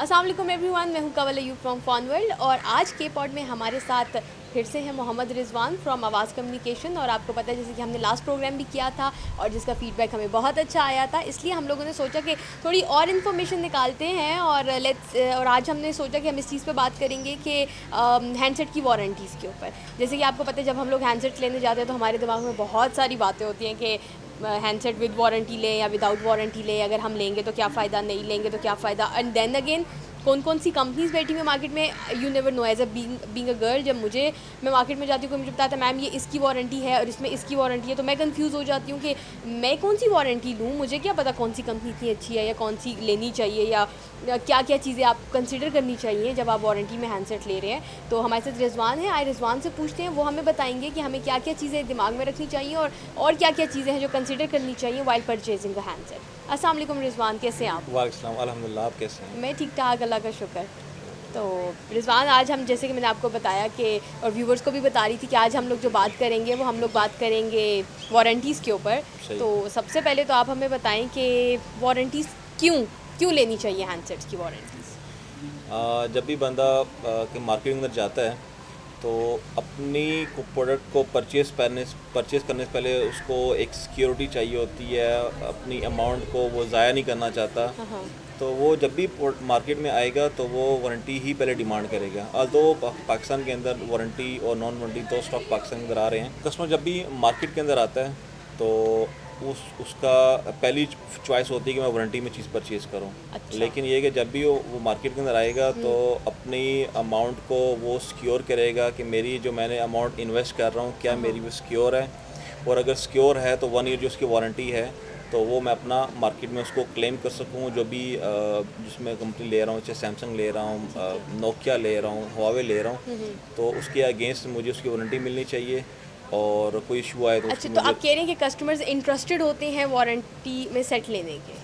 अस्सलाम वालेकुम एवरीवन, मैं हूं कवल अयूब फ्रॉम फॉन वर्ल्ड और आज के पॉड में हमारे साथ फिर से है मोहम्मद रिजवान फ्रॉम आवाज़ कम्युनिकेशन। और आपको पता है जैसे कि हमने लास्ट प्रोग्राम भी किया था और जिसका फीडबैक हमें बहुत अच्छा आया था, इसलिए हम लोगों ने सोचा कि थोड़ी और इन्फॉर्मेशन निकालते हैं और आज हमने सोचा कि हम इस चीज़ पे बात करेंगे कि हैंडसेट की वारंटीज़ के ऊपर। जैसे कि आपको पता है जब हम लोग हैंडसेट लेने जाते हैं तो हमारे दिमाग में बहुत सारी बातें होती हैं कि हैंडसेट विद वारंटी लें या विदाउट वारंटी लें, अगर हम लेंगे तो क्या फ़ायदा, नहीं लेंगे तो क्या फ़ायदा। एंड देन अगेन कौन कौन सी कंपनीज बैठी हुई मार्केट में, you never know. As a being a girl, जब मैं मार्केट में जाती हूँ, कोई मुझे बताता है मैम ये इसकी वारंटी है और इसमें इसकी वारंटी है, तो मैं कंफ्यूज हो जाती हूँ कि मैं कौन सी वारंटी लूँ। मुझे क्या पता कौन सी कंपनी इतनी अच्छी है या कौन सी लेनी चाहिए या क्या क्या चीज़ें आप कंसिडर करनी चाहिए जब आप वारंटी में हैंडसेट ले रहे हैं। तो हमारे साथ रिजवान है, आए रिजवान से पूछते हैं, वो हमें बताएंगे कि हमें क्या क्या चीज़ें दिमाग में रखनी चाहिए और क्या क्या चीज़ें हैं जो कंसिडर करनी चाहिए वाइल परचेजिंग अ हैंडसेट। अस्सलाम वालेकुम रिजवान, कैसे हैं आप? वालेकुम अल्हम्दुलिल्लाह, आप कैसे हैं? मैं ठीक ठाक, अल्लाह का शुक्र। तो रिजवान, आज हम जैसे कि मैंने आपको बताया कि और व्यूवर्स को भी बता रही थी कि आज हम लोग जो बात करेंगे वो हम लोग बात करेंगे वारंटीज़ के ऊपर। सही। तो सबसे पहले तो आप हमें बताएं कि वारंटीज़ क्यों क्यों लेनी चाहिए हैंडसेट्स की वारंटीज़। जब भी बंदा के मार्केट के अंदर जाता है तो अपनी को प्रोडक्ट को परचेज़ करने से पहले उसको एक सिक्योरिटी चाहिए होती है। अपनी अमाउंट को वो ज़ाया नहीं करना चाहता, हाँ हाँ। तो वो जब भी मार्केट में आएगा तो वो वारंटी ही पहले डिमांड करेगा। दो पाकिस्तान के अंदर वारंटी और नॉन वारंटी दो स्टॉक पाकिस्तान के अंदर आ रहे हैं। कस्टमर जब भी मार्केट के अंदर आता है तो उसका पहली चॉइस होती है कि मैं वारंटी में चीज़ परचेज़ करूं। अच्छा। लेकिन ये है कि जब भी वो मार्केट के अंदर आएगा तो अपनी अमाउंट को वो सिक्योर करेगा कि मेरी जो मैंने अमाउंट इन्वेस्ट कर रहा हूँ क्या हाँ मेरी हाँ। वो सिक्योर है। और अगर सिक्योर है तो 1 ईयर जो उसकी वारंटी है तो वो मैं अपना मार्केट में उसको क्लेम कर सकूँ। जो भी जिसमें कंपनी ले रहा हूँ, चाहे सैमसंग ले रहा ठीक है। हूँ, नोकिया ले रहा हूँ, हुआवे ले रहा हूँ, हम्म। तो उसके अगेंस्ट मुझे उसकी वारंटी मिलनी चाहिए। और कोई इशू आए तो अच्छा, उसकी तो मुझे आप कह रहे हैं कि कस्टमर्स इंटरेस्टेड होते हैं वारंटी में सेट लेने के?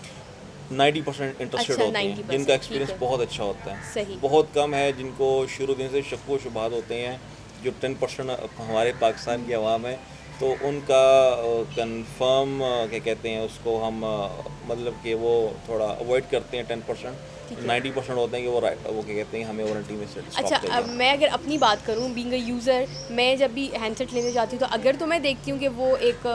90% इंटरेस्टेड अच्छा, होते हैं, जिनका 90%, ठीक एक्सपीरियंस है। बहुत अच्छा होता है। सही। बहुत कम है जिनको शुरू दिन से शक व शुबहात होते हैं। जो 10% हमारे पाकिस्तान की आवाम है तो उनका कंफर्म क्या कहते हैं उसको हम मतलब कि वो थोड़ा अवॉइड करते हैं 10%। ठीक है। 90% होते हैं कि वो क्या कहते हैं हमें वारंटी में अच्छा, स्टॉक अब चाहिए। मैं अगर अपनी बात करूँ बीइंग अ यूज़र, मैं जब भी हैंडसेट लेने जाती हूँ तो अगर तो मैं देखती हूँ कि वो एक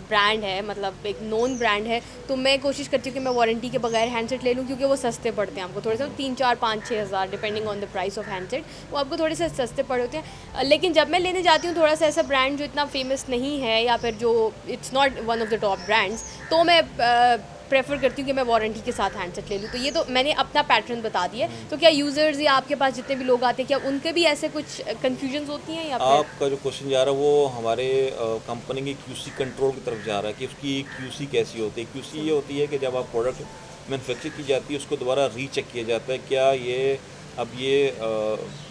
ब्रांड है, मतलब एक नोन ब्रांड है, तो मैं कोशिश करती हूँ कि मैं वारंटी के बगैर हैंडसेट ले लूँ, क्योंकि वो सस्ते पड़ते हैं हमको थोड़े से, 3 4 5 6 हज़ार depending on the price of handset, वो आपको थोड़े से सस्ते पड़े होते हैं। लेकिन जब मैं लेने जाती हूँ थोड़ा सा ऐसा ब्रांड जो इतना फेमस नहीं है या फिर जो it's not one of the top brands, तो मैं प्रेफर करती हूँ कि मैं वारंटी के साथ हैंडसेट ले लूँ। तो ये तो मैंने अपना पैटर्न बता दिया है। तो क्या यूज़र्स या आपके पास जितने भी लोग आते हैं, क्या उनके भी ऐसे कुछ कन्फ्यूजन्स होती हैं या फिर? आपका जो क्वेश्चन जा रहा है वो हमारे कंपनी की क्यूसी कंट्रोल की तरफ जा रहा है कि उसकी क्यूसी कैसी होती है। क्यूसी ये सही। होती है कि जब आप प्रोडक्ट मैन्युफैक्चर की जाती है उसको दोबारा रीचेक किया जाता है, क्या ये अब ये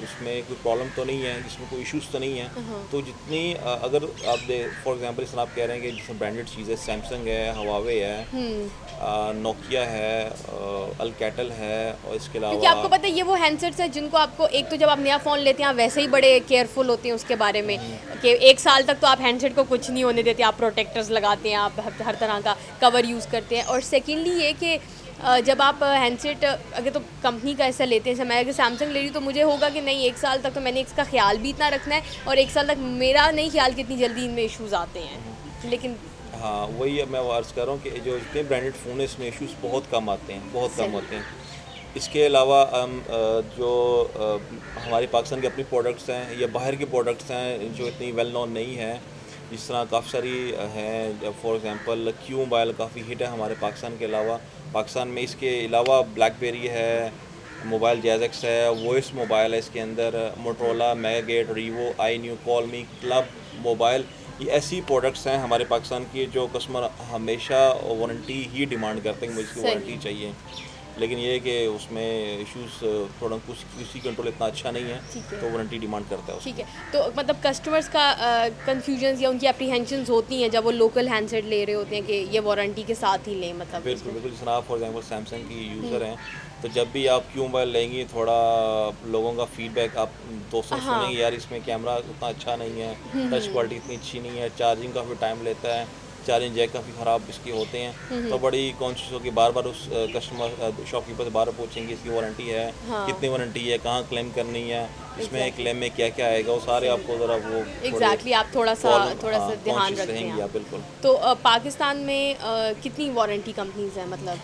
उसमें कोई प्रॉब्लम तो नहीं है, इसमें कोई इश्यूज़ तो नहीं है। हाँ। तो जितनी अगर आप फॉर एग्जांपल इस तरह आप कह रहे हैं कि जिसमें ब्रांडेड चीज़ें सैमसंग है, हवावे है, नोकिया है, अल्कैटल है और इसके क्योंकि अलावा आपको पता है ये वो हैंडसेट्स हैं जिनको आपको, एक तो जब आप नया फ़ोन लेते हैं आप वैसे ही बड़े केयरफुल होते हैं उसके बारे में कि 1 साल तक तो आप हैंडसेट को कुछ नहीं होने देते, आप प्रोटेक्टर्स लगाते हैं, आप हर तरह का कवर यूज़ करते हैं। और सेकेंडली ये कि जब आप हैंडसेट अगर तो कंपनी का ऐसा लेते हैं, जैसे मैं अगर सैमसंग ले रही हूँ तो मुझे होगा कि नहीं 1 साल तक तो मैंने इसका ख्याल भी इतना रखना है, और 1 साल तक मेरा नहीं ख्याल कितनी जल्दी इनमें इश्यूज़ आते हैं। लेकिन हाँ, वही अब मैं अर्ज़ कर रहा हूँ कि जो जितने ब्रांडेड फ़ोन है इसमें इश्यूज़ बहुत कम आते हैं, बहुत कम सही। होते हैं। इसके अलावा हम जो हमारे पाकिस्तान के अपनी प्रोडक्ट्स हैं या बाहर के प्रोडक्ट्स हैं जो इतनी वेल नोन नहीं हैं, जिस तरह काफ़ी सारी हैं। फॉर एग्ज़ाम्पल क्यू मोबाइल काफ़ी हिट है हमारे पाकिस्तान के अलावा। पाकिस्तान में इसके अलावा ब्लैकबेरी है, मोबाइल जैज़ एक्स है, वॉइस मोबाइल है इसके अंदर, Motorola, Megagate, Rivo, I new, call me, club mobile. ये ऐसी प्रोडक्ट्स हैं हमारे पाकिस्तान की जो कस्टमर हमेशा वारंटी ही डिमांड करते हैं कि मुझे इसकी वारंटी सही। चाहिए। लेकिन ये है कि उसमें इश्यूज़ थोड़ा कुछ क्यूसी कंट्रोल इतना अच्छा नहीं है, ठीक है। तो वारंटी डिमांड करता है ठीक उसकी। है। तो मतलब कस्टमर्स का कन्फ्यूजन्स या उनकी एप्रीहेंशंस होती हैं जब वो लोकल हैंडसेट ले रहे होते हैं कि ये वारंटी के साथ ही लें, मतलब बिल्कुल, इसमें। बिल्कुल। जिस तरह आप फॉर एग्ज़ाम्पल सैमसंग की हुँ। यूज़र हैं, तो जब भी आप क्यू मोबाइल लेंगी थोड़ा लोगों का फ़ीडबैक आप दोस्तों से हाँ। सुनेंगे, यार इसमें कैमरा उतना अच्छा नहीं है, हुँ, टच हुँ। क्वालिटी इतनी अच्छी नहीं है, चार्जिंग काफ़ी टाइम लेता है। चार्जिंग जैक काफ़ी ख़राब इसके होते हैं, तो बड़ी कॉन्शियस हो कि बार बार उस कस्टमर शॉपकीपर से बार पूछेंगे इसकी वारंटी है, हाँ। कितनी वारंटी है, कहाँ क्लेम करनी है, इसमें क्लेम में क्या क्या आएगा, वो सारे आपको ज़रा वो एग्जैक्टली आप थोड़ा सा ध्यान कॉन्शियस रखते रहेंगी हैं आप, बिल्कुल। तो पाकिस्तान में कितनी वारंटी कंपनीज हैं मतलब?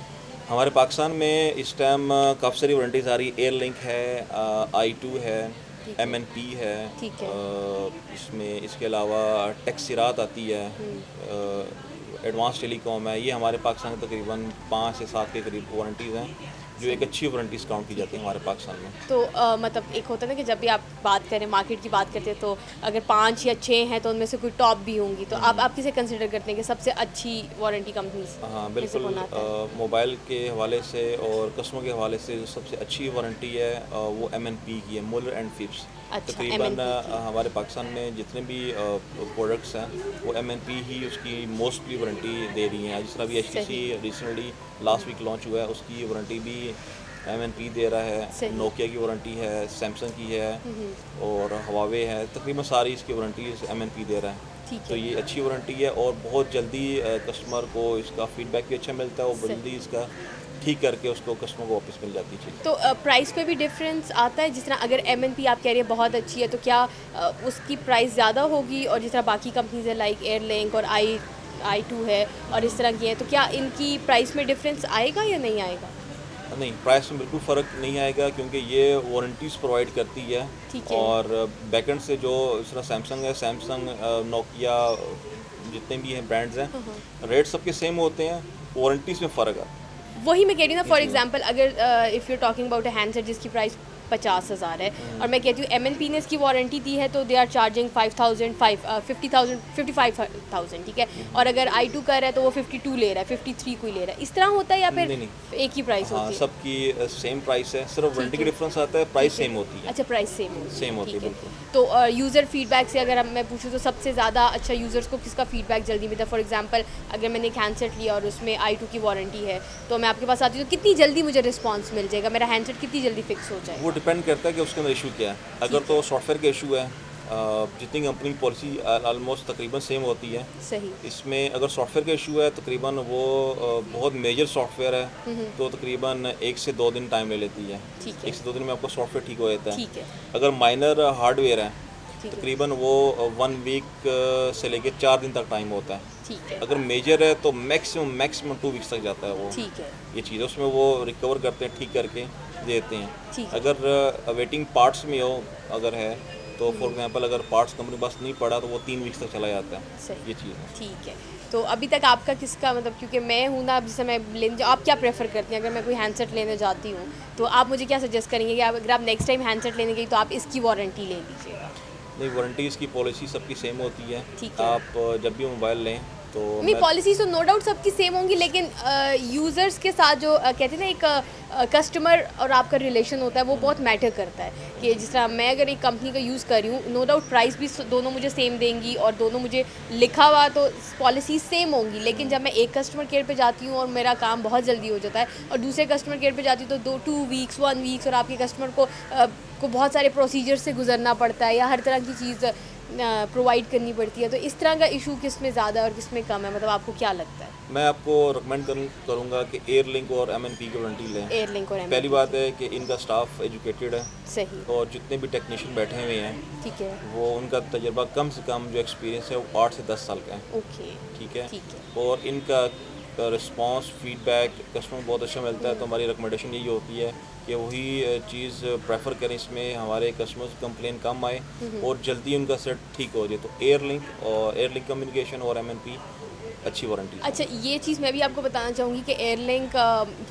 हमारे पाकिस्तान में इस टाइम काफ़ी सारी वारंटीज़ आ रही है। एयरलिंक है, I2 है, ठीक है। MNP है, ठीक है। इसमें इसके अलावा टेक्सिरात आती है, एडवांस टेलीकॉम है। ये हमारे पाकिस्तान में तकरीबन 5 से 7 के करीब वारंटीज़ हैं, जो एक अच्छी वारंटीज़ काउंट की जाती है हमारे पाकिस्तान में। तो मतलब एक होता है ना कि जब भी आप बात करें, मार्केट की बात करते हैं, तो अगर 5 या 6 हैं तो उनमें से कोई टॉप भी होंगी, तो आप किसे कंसिडर करते हैं कि सबसे अच्छी वारंटी कंपनीज? हाँ बिल्कुल, मोबाइल के हवाले से और कस्टमर के हवाले से जो सबसे अच्छी वारंटी है वो MNP की है, मुलर एंड फिप्स। अच्छा, तकरीबन MNP की। हमारे पाकिस्तान में जितने भी प्रोडक्ट्स हैं वो MNP ही उसकी मोस्टली वारंटी दे रही हैं। जिस तरह भी HTC recently last week launch हुआ है, उसकी वारंटी भी MNP दे रहा है। नोकिया की वारंटी है, सैमसंग की है और हवावे है, तकरीबन सारी इसकी वारंटी MNP दे रहा है। ठीक तो है। ये अच्छी वारंटी है और बहुत जल्दी कस्टमर को इसका फीडबैक भी अच्छा मिलता है और जल्दी इसका ठीक करके उसको कस्टमर को वापस मिल जाती है चीज़। तो प्राइस पे भी डिफरेंस आता है? जिस तरह अगर MNP आप कह रही है बहुत अच्छी है, तो क्या उसकी प्राइस ज़्यादा होगी? और जिस तरह बाकी कंपनीज है लाइक एयरलिंक और I2 है और इस तरह की है, तो क्या इनकी प्राइस में डिफरेंस आएगा या नहीं आएगा? नहीं, प्राइस में बिल्कुल फ़र्क नहीं आएगा क्योंकि ये वारंटीज़ प्रोवाइड करती है। ठीक है। और बैकेंड से जो इस तरह सैमसंग है, सैमसंग, नोकिया, जितने भी हैं ब्रांड्स हैं, रेट सबके सेम होते हैं, वारंटीज़ में फ़र्क आता है। वही मैं कह रही हूँ ना, फॉर एग्जांपल अगर if you talking about a handset जिसकी प्राइस 50,000 है और मैं कहती हूँ MNP ने इसकी वारंटी दी है, तो दे आर चार्जिंग 55,000, ठीक है। और अगर I2 कर रहा है तो वो 52 ले रहा है, 53 कोई ले रहा है, इस तरह होता है या फिर नहीं, एक ही प्राइस हाँ, होती है? सबकी सेम प्राइस है, सिर्फ वारंटी का डिफरेंस आता है, प्राइस सेम होती है। अच्छा, प्राइस सेम होती है, सेम होती है, ठीक है। बिल्कुल। तो यूज़र फीडबैक से अगर मैं पूछूँ तो सबसे ज़्यादा अच्छा यूज़र्स को किसका फीडबैक जल्दी मिलता है? फॉर एग्जांपल अगर मैंने एक हैंडसेट लिया और उसमें I2 की वारंटी है, तो मैं आपके पास आती हूँ, तो कितनी जल्दी मुझे रिस्पॉन्स मिल जाएगा? मेरा हैंडसेट कितनी जल्दी फिक्स हो जाएगा? वो डिपेंड करता है कि उसके अंदर इशू क्या है। अगर तो सॉफ्टवेयर का इशू है, जितनी कंपनी पॉलिसी ऑलमोस्ट तकरीबन सेम होती है। सही। इसमें अगर सॉफ्टवेयर का इशू है तकरीबन वो बहुत मेजर सॉफ्टवेयर है, तो तकरीबन 1 से 2 दिन टाइम ले लेती है। ठीक है। 1 से 2 दिन में आपका सॉफ्टवेयर ठीक हो जाता है। ठीक है। अगर माइनर हार्डवेयर है ठीक है। तकरीबन वो 1 वीक से लेकर 4 दिन तक टाइम होता है। ठीक है। अगर मेजर है तो मैक्सिमम 2 वीक्स तक जाता है वो। ठीक है। ये चीज़ उसमें वो रिकवर करते हैं, ठीक करके देते हैं। ठीक है। अगर वेटिंग पार्ट्स में हो अगर है तो फॉर एग्जांपल अगर पार्ट्स कंपनी पास नहीं पड़ा तो वो 3 वीक्स तक चला जाता है। सही। ये चीज़ है। ठीक है। तो अभी तक आपका किसका मतलब, क्योंकि मैं हूँ ना, अब जैसे मैं लेने आप क्या प्रेफर करती हैं? अगर मैं कोई हैंडसेट लेने जाती हूँ तो आप मुझे क्या सजेस्ट करेंगे कि अगर आप नेक्स्ट टाइम हैंडसेट लेने गई तो आप इसकी वारंटी ले लीजिएगा? नहीं, वारंटीज़ की पॉलिसी सबकी सेम होती है। ठीक है। आप जब भी मोबाइल लें तो नहीं, पॉलिसीज तो नो डाउट सबकी सेम होंगी, लेकिन यूज़र्स के साथ जो कहते हैं ना एक कस्टमर और आपका रिलेशन होता है, वो बहुत मैटर करता है। कि जिस तरह मैं अगर एक कंपनी का यूज़ कर रही हूँ, नो डाउट प्राइस भी दोनों मुझे सेम देंगी और दोनों मुझे लिखा हुआ तो पॉलिसी सेम होंगी, लेकिन जब मैं एक कस्टमर केयर पे जाती हूँ और मेरा काम बहुत जल्दी हो जाता है और दूसरे कस्टमर केयर पे जाती हूँ तो 2 वीक्स 1 वीक्स और आपके कस्टमर को बहुत सारे प्रोसीजर से गुजरना पड़ता है या हर तरह की चीज़ प्रोवाइड करनी पड़ती है। तो इस तरह का इशू किस में ज़्यादा और किस में कम है, मतलब आपको क्या लगता है? मैं आपको रिकमेंड करूँगा कि एयरलिंक और MNP की वारंटी लें। एयरलिंक और पहली बात है कि इनका स्टाफ एजुकेटेड है। सही। और जितने भी टेक्नीशियन बैठे हुए हैं, ठीक है। वो उनका तजर्बा कम से कम जो एक्सपीरियंस है वो 8 से 10 साल का है। ओके। ठीक है। ठीक है। और इनका रिस्पांस फीडबैक कस्टमर बहुत अच्छा मिलता है, तो हमारी रिकमेंडेशन यही होती है कि वही चीज़ प्रेफर करें, इसमें हमारे कस्टमर्स कंप्लेन कम आए और जल्दी उनका सेट ठीक हो जाए। तो एयरलिंक कम्युनिकेशन और MNP अच्छी वारंटी। अच्छा, ये चीज़ मैं भी आपको बताना चाहूँगी कि एयरलिंक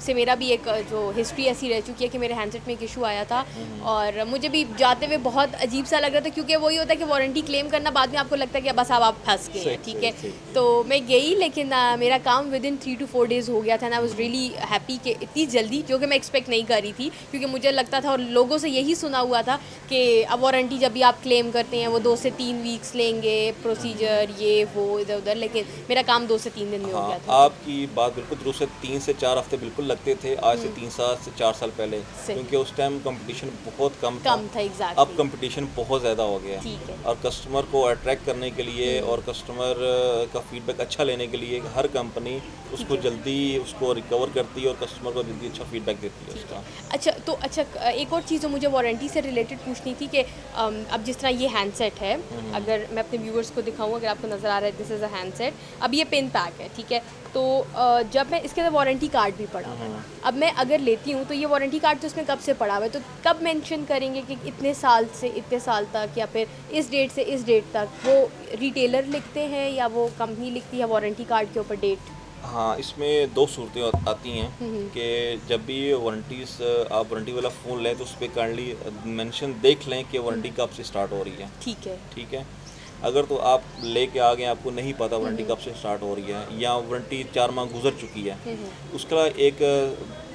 से मेरा भी एक जो हिस्ट्री ऐसी रह चुकी है कि मेरे हैंडसेट में एक इशू आया था और मुझे भी जाते हुए बहुत अजीब सा लग रहा था, क्योंकि वही होता है कि वारंटी क्लेम करना बाद में आपको लगता है कि बस अब आप फंस गए हैं। ठीक है। तो मैं गई, लेकिन मेरा काम विदिन 3 to 4 डेज़ हो गया था ना। आई वॉज रियली हैप्पी कि इतनी जल्दी, जो कि मैं एक्सपेक्ट नहीं कर रही थी, क्योंकि मुझे लगता था और लोगों से यही सुना हुआ था कि अब वारंटी जब भी आप क्लेम करते हैं वो 2 से 3 वीक्स लेंगे, प्रोसीजर ये वो इधर उधर, लेकिन मेरा काम काम 2 से 3 दिन में हो हाँ, गया था। आपकी बात बिल्कुल दुरुस्त है। 3 से 4 हफ्ते बिल्कुल लगते थे आज से 3 साल से 4 साल पहले, सही। क्योंकि उस टाइम कंपटीशन बहुत कम था। कम था, अब एग्जैक्टली। कंपटीशन बहुत ज़्यादा हो गया ठीक है। और कस्टमर को अट्रैक्ट करने के लिए और कस्टमर का फीडबैक अच्छा लेने के लिए हर कंपनी उसको है। जल्दी उसको रिकवर करती है और कस्टमर को जल्दी अच्छा फीडबैक देती है ठीक है। उसका। अच्छा, तो एक और चीज़ जो मुझे वारंटी से रिलेटेड पूछनी थी कि अब जिस तरह ये हैंडसेट है, अगर मैं अपने व्यूवर्स को दिखाऊं, अगर आपको नज़र आ रहा है, दिस इज़ अ हैंडसेट। अब ये पिन पैक है, ठीक है। तो जब मैं इसके अंदर वारंटी कार्ड भी पड़ा हुआ है, अब मैं अगर लेती हूँ तो ये वारंटी कार्ड तो इसमें कब से पड़ा हुआ है, तो कब मेंशन करेंगे कि इतने साल से इतने साल तक, या फिर इस डेट से इस डेट तक? वो रिटेलर लिखते हैं या वो कंपनी लिखती है वारंटी कार्ड के ऊपर डेट? हाँ, इसमें 2 सूरतें आती हैं कि जब भी वारंटीज़ आप वारंटी वाला फ़ोन लें तो उस पे काइंडली मेंशन देख लें कि वारंटी कब से स्टार्ट हो रही है। ठीक है। ठीक है। अगर तो आप लेके आ गए, आपको नहीं पता वारंटी कब से स्टार्ट हो रही है या वारंटी 4 माह गुजर चुकी है, उसका एक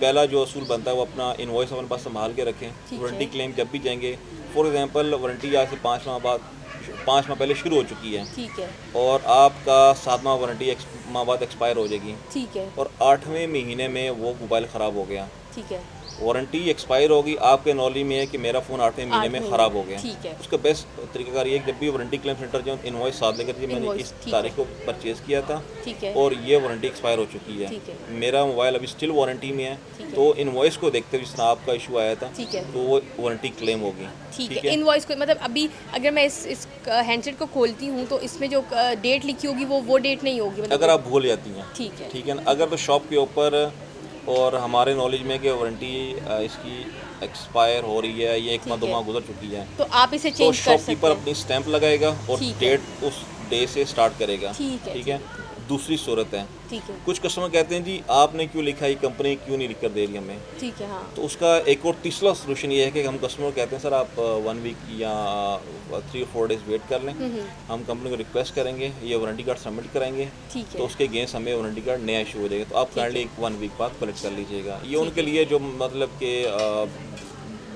पहला जो असूल बनता है वो अपना इनवॉइस अपने पास संभाल के रखें। वारंटी क्लेम जब भी जाएंगे, फॉर एग्जांपल वारंटी आज से 5 माह पहले शुरू हो चुकी है ठीक है। और आपका 7 माह वारंटी माह बाद एक्सपायर हो जाएगी ठीक है। और 8वें महीने में वो मोबाइल ख़राब हो गया, ठीक है। वारंटी एक्सपायर होगी, आपके नॉलेज में है कि मेरा फ़ोन 8वें महीने में ख़राब हो गया। ठीक है। उसका बेस्ट तरीकाकार ये है कि जब भी वारंटी क्लेम सेंटर जाओ, इनवॉइस साथ लेकर जी मैंने इस तारीख को परचेज़ किया था ठीक है। और ये वारंटी एक्सपायर हो चुकी है, ठीक है। मेरा मोबाइल अभी स्टिल वारंटी में है, तो इनवॉइस को देखते हुए जिस तरह आपका इशू आया था ठीक है। तो वो वारंटी क्लेम होगी। ठीक है। इनवॉइस को मतलब अभी अगर मैं इस हैंडसेट को खोलती हूँ तो इसमें जो डेट लिखी होगी वो डेट नहीं होगी, मतलब अगर आप भूल जाती हैं, ठीक है। ठीक है ना। अगर तो शॉप के ऊपर और हमारे नॉलेज में कि वारंटी इसकी एक्सपायर हो रही है, ये 1 माह 2 माह गुजर चुकी है, तो आप इसे तो चेंज कर सकते शॉपकीपर हैं। अपनी स्टैंप लगाएगा और ठीक है। डेट उस डे से स्टार्ट करेगा। ठीक है। ठीक है। दूसरी सूरत है, ठीक है। कुछ कस्टमर कहते हैं जी आपने क्यों लिखा, ये कंपनी क्यों नहीं लिख कर दे रही हमें। ठीक है। हाँ। तो उसका एक और तीसरा सोल्यूशन ये है कि हम कस्टमर कहते हैं सर आप 1 वीक या 3 और 4 डेज़ वेट कर लें, हम कंपनी को रिक्वेस्ट करेंगे, ये वारंटी कार्ड सबमिट कराएंगे, ठीक है। तो उसके अगेंस्ट हमें वारंटी कार्ड नया इशू हो जाएगा, तो आप काइंडली 1 वीक बाद कलेक्ट कर लीजिएगा। ये उनके लिए जो मतलब कि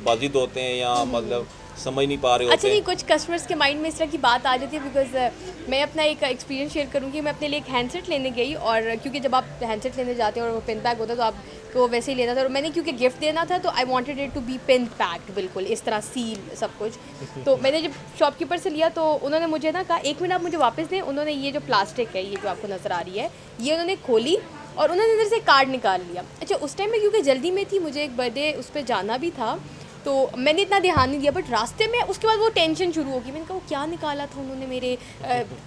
बाजिद होते हैं या मतलब समझ नहीं पा रहे अच्छा, होते नहीं, हैं। कुछ कस्टमर्स के माइंड में इस तरह की बात आ जाती है, बिकॉज मैं अपना एक एक्सपीरियंस शेयर करूँगी। मैं अपने लिए एक हैंडसेट लेने गई, और क्योंकि जब आप हैंडसेट लेने जाते हैं और वो पिन पैक होता है तो आपको वैसे ही लेना था, और मैंने क्योंकि गिफ्ट देना था तो I wanted it to be pin packed, बिल्कुल इस तरह सील सब कुछ। तो मैंने जब शॉपकीपर से लिया तो उन्होंने मुझे ना कहा 1 मिनट आप मुझे वापस दें। उन्होंने ये जो प्लास्टिक है, ये जो आपको नज़र आ रही है, ये उन्होंने खोली और उन्होंने अंदर से कार्ड निकाल लिया। अच्छा, उस टाइम में क्योंकि जल्दी में थी, मुझे एक बर्थडे उस पर जाना भी था, तो मैंने इतना ध्यान नहीं दिया, बट रास्ते में उसके बाद वो टेंशन शुरू होगी। मैंने कहा वो क्या निकाला था उन्होंने मेरे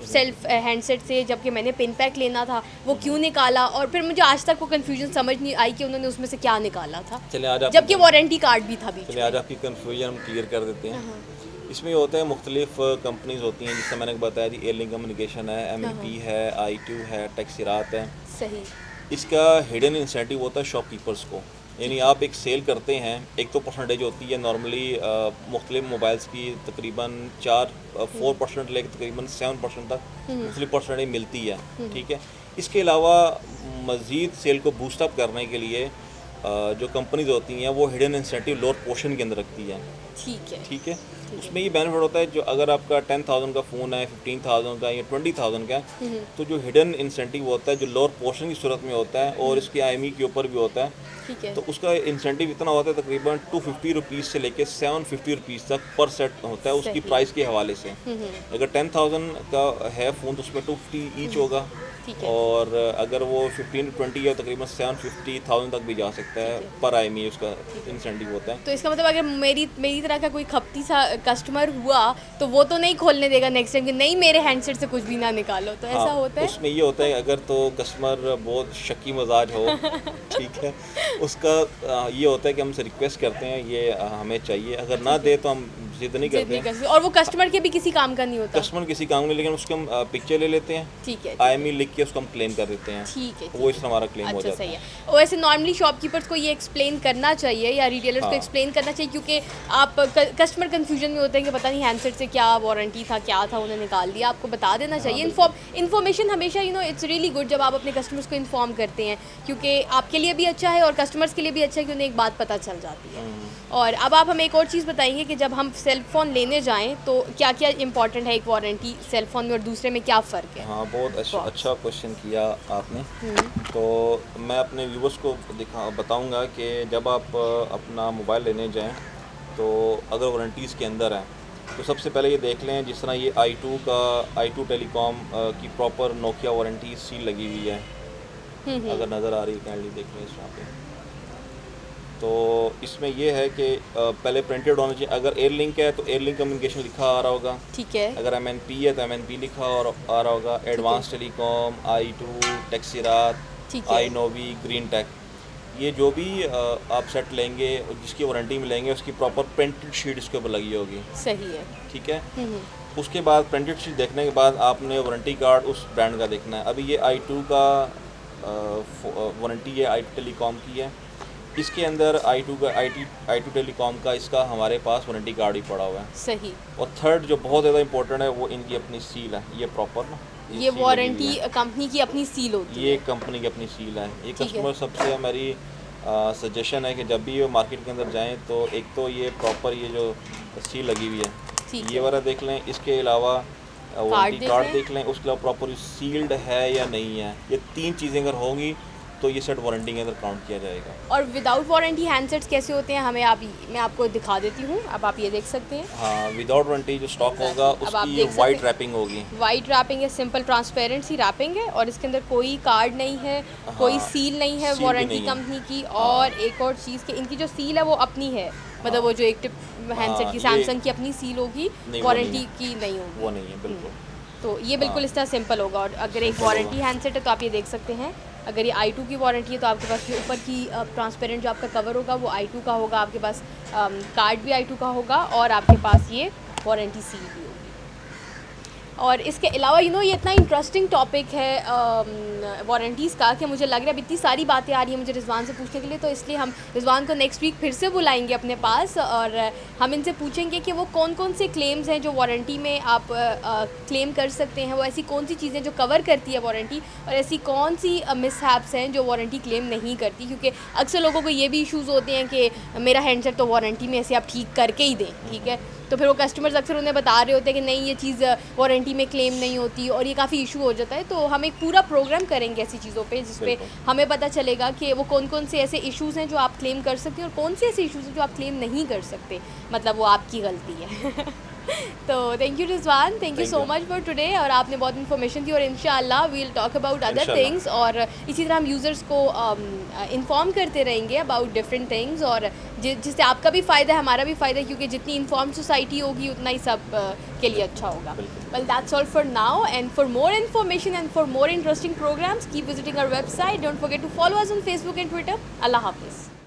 सेल्फ हैंडसेट से, जबकि मैंने पिन पैक लेना था, वो क्यों निकाला? और फिर मुझे आज तक वो कन्फ्यूजन समझ नहीं आई कि उन्होंने उसमें से क्या निकाला था, चलिए आज जबकि वारंटी कार्ड भी था बीच चलिए आज आपकी कन्फ्यूजन हम क्लियर कर देते हैं। इसमें ये होता है, मुख्तलिफ कंपनीज होती हैं, जिससे मैंने बताया जी एयरलिंक कम्युनिकेशन है, MEP है, I2 है, टेक्सिरात है। सही। इसका हिडन इंसेंटिव होता है शॉपकीपर्स को, यानी आप एक सेल करते हैं, एक तो परसेंटेज होती है नॉर्मली मुख्तलिफ मोबाइल्स की तकरीबन 4% लेकर तकरीबन 7% तक मुख्तलिफ परसेंटेज मिलती है। ठीक है। इसके अलावा मज़ीद सेल को बूस्टअप करने के लिए जो कंपनीज होती हैं वो हिडन इंसेंटिव लोअर पोर्शन के अंदर रखती हैं। ठीक है। ठीक है। उसमें ये बेनिफिट होता है, जो अगर आपका 10,000 का फ़ोन है, 15,000 का या 20,000 का, तो जो हिडन इंसेंटिव होता है जो लोअर पोर्शन की सूरत में होता है और इसके IME के ऊपर भी होता है, ठीक है। तो उसका इंसेंटिव इतना होता है तकरीबन 250 रुपीज़ से लेके 750 रुपीज़ तक पर सेट होता है उसकी प्राइस के हवाले से। अगर 10,000 का है फ़ोन तो उसमें 250 ईच होगा, और अगर वो 15 to 20 या तकरीबन 750,000 तक भी जा सकता है पर IME उसका इंसेंटिव होता है। तो इसका मतलब अगर मेरी तरह का कोई खपती सा कस्टमर हुआ तो वो तो नहीं खोलने देगा नेक्स्ट टाइम कि नहीं मेरे हैंडसेट से कुछ भी ना निकालो, तो ऐसा होता है? उसमें ये होता है अगर तो कस्टमर बहुत शकी मजाज हो ठीक है, उसका ये होता है कि हमसे रिक्वेस्ट करते हैं ये हमें चाहिए, अगर ना दे तो हम जिद नहीं करते। और वो कस्टमर के भी किसी काम का नहीं होता। कस्टमर किसी काम में, लेकिन उसको हम पिक्चर ले लेते हैं, ठीक है, IME लिख के उसको हम क्लेम कर देते हैं। ठीक है, वो इस हमारा क्लेम हो अच्छा, जाता सही है। वैसे नॉर्मली शॉपकीपर्स को ये एक्सप्लेन करना चाहिए या रिटेलर्स को एक्सप्लेन करना चाहिए, क्योंकि आप कस्टमर कंफ्यूजन में होते हैं कि पता नहीं हैंडसेट से क्या वारंटी था, क्या था, उन्हें निकाल दिया। आपको बता देना चाहिए। इन्फॉर्मेशन हमेशा इट्स रियली गुड जब आप अपने कस्टमर्स को इन्फॉर्म करते हैं, क्योंकि आपके लिए भी अच्छा है और कस्टमर्स के लिए भी अच्छा है कि उन्हें एक बात पता चल जाती है। और अब आप हमें एक और चीज़ बताएंगे कि जब हम सेल फ़ोन लेने जाएं तो क्या क्या इंपॉर्टेंट है एक वारंटी सेल फ़ोन में और दूसरे में क्या फ़र्क है? हाँ, बहुत अच्छा क्वेश्चन किया आपने। तो मैं अपने व्यूवर्स को बताऊंगा कि जब आप अपना मोबाइल लेने जाएं तो अगर वारंटीज़ के अंदर हैं तो सबसे पहले ये देख लें, जिस तरह ये आई टू टेलीकॉम की प्रॉपर नोकिया वारंटी सील लगी हुई है। अगर नज़र आ रही है काइंडली देख लें इस यहाँ पे। तो इसमें ये है कि पहले प्रिंटेड होना चाहिए। अगर एयरलिंक है तो एयरलिंक कम्युनिकेशन लिखा आ रहा होगा। ठीक है। अगर एमएनपी है तो एमएनपी लिखा और आ रहा होगा। एडवांस टेलीकॉम, आई2, टेक्सीरात, ठीक है। आई नोवी, ग्रीन टेक, ये जो भी आप सेट लेंगे और जिसकी वारंटी में लेंगे उसकी प्रॉपर प्रिंटेड शीट इसके ऊपर लगी होगी। सही है। ठीक है। उसके बाद प्रिंटेड शीट देखने के बाद आपने वारंटी कार्ड उस ब्रांड का देखना है। अभी ये आई2 का वारंटी है, आई2 टेलीकॉम की है। इसके अंदर आई टू टेलीकॉम का इसका हमारे पास वारंटी कार्ड ही पड़ा हुआ है। सही। और थर्ड जो बहुत ज़्यादा इंपॉर्टेंट है वो इनकी अपनी सील है। ये प्रॉपर ना ये वारंटी कंपनी की अपनी सील होती है। ये कंपनी की अपनी सील है। ये कस्टमर सबसे हमारी सजेशन है कि जब भी ये मार्केट के अंदर जाएं तो एक तो ये प्रॉपर ये जो सील लगी हुई है ये वाला देख लें। इसके अलावा वारंटी कार्ड देख लें। उसके अलावा प्रॉपर सील्ड है या नहीं है। ये 3 चीज़ें अगर होंगी तो ये सेट वारंटी के अंदर काउंट किया जाएगा। और विदाउट वारंटी हैंडसेट्स कैसे होते हैं मैं आपको दिखा देती हूँ। अब आप ये देख सकते हैं। हाँ, विदाउट वारंटी जो स्टॉक होगा उसकी ये वाइट रैपिंग होगी। वाइट रैपिंग है, सिंपल ट्रांसपेरेंट सी रैपिंग है और इसके अंदर कोई कार्ड नहीं है। हाँ, कोई सील नहीं है वारंटी कंपनी की। और एक और चीज़ कि इनकी जो सील है वो अपनी है। मतलब वो जो एक टिप हैंडसेट की सैमसंग की अपनी सील होगी, वारंटी की नहीं होगी। वो नहीं है बिल्कुल। तो ये बिल्कुल इस तरह सिंपल होगा। और अगर एक वारंटी हैंडसेट है तो आप ये देख सकते हैं। अगर ये आई2 की वारंटी है तो आपके पास ऊपर की ट्रांसपेरेंट जो आपका कवर होगा वो आई2 का होगा। आपके पास कार्ड भी आई2 का होगा और आपके पास ये वारंटी सील भी होगी। और इसके अलावा ये इतना इंटरेस्टिंग टॉपिक है वारंटीज़ का कि मुझे लग रहा है अब इतनी सारी बातें आ रही हैं मुझे रिजवान से पूछने के लिए। तो इसलिए हम रिजवान को नेक्स्ट वीक फिर से बुलाएंगे अपने पास और हम इनसे पूछेंगे कि वो कौन कौन से क्लेम्स हैं जो वारंटी में आप क्लेम कर सकते हैं। वो ऐसी कौन सी चीज़ें जो कवर करती है वारंटी और ऐसी कौन सी मिसहैप्स हैं जो वारंटी क्लेम नहीं करती। क्योंकि अक्सर लोगों को ये भी इशूज़ होते हैं कि मेरा हैंडसेट तो वारंटी में ऐसे आप ठीक करके ही दें। ठीक है। तो फिर वो कस्टमर्स अक्सर उन्हें बता रहे होते हैं कि नहीं ये चीज़ वारंटी में क्लेम नहीं होती और ये काफ़ी इशू हो जाता है। तो हम एक पूरा प्रोग्राम करेंगे ऐसी चीज़ों पे जिस पे हमें पता चलेगा कि वो कौन कौन से ऐसे इश्यूज़ हैं जो आप क्लेम कर सकते हैं और कौन से ऐसे इश्यूज़ हैं जो आप क्लेम नहीं कर सकते। मतलब वो आपकी गलती है। तो thank you Rizwan, thank you so much for today. और आपने बहुत इन्फॉर्मेशन दी और इंशाल्लाह we will talk about other things. और इसी तरह हम यूज़र्स को इन्फॉर्म करते रहेंगे अबाउट डिफरेंट थिंग्स और जिससे आपका भी फ़ायदा है हमारा भी फ़ायदा है। क्योंकि जितनी इन्फॉर्म सोसाइटी होगी उतना ही सब के लिए अच्छा होगा। Well that's all for now and for more information and for more interesting programs keep visiting our website. Don't forget to follow us on Facebook and Twitter. अल्लाह हाफिज़।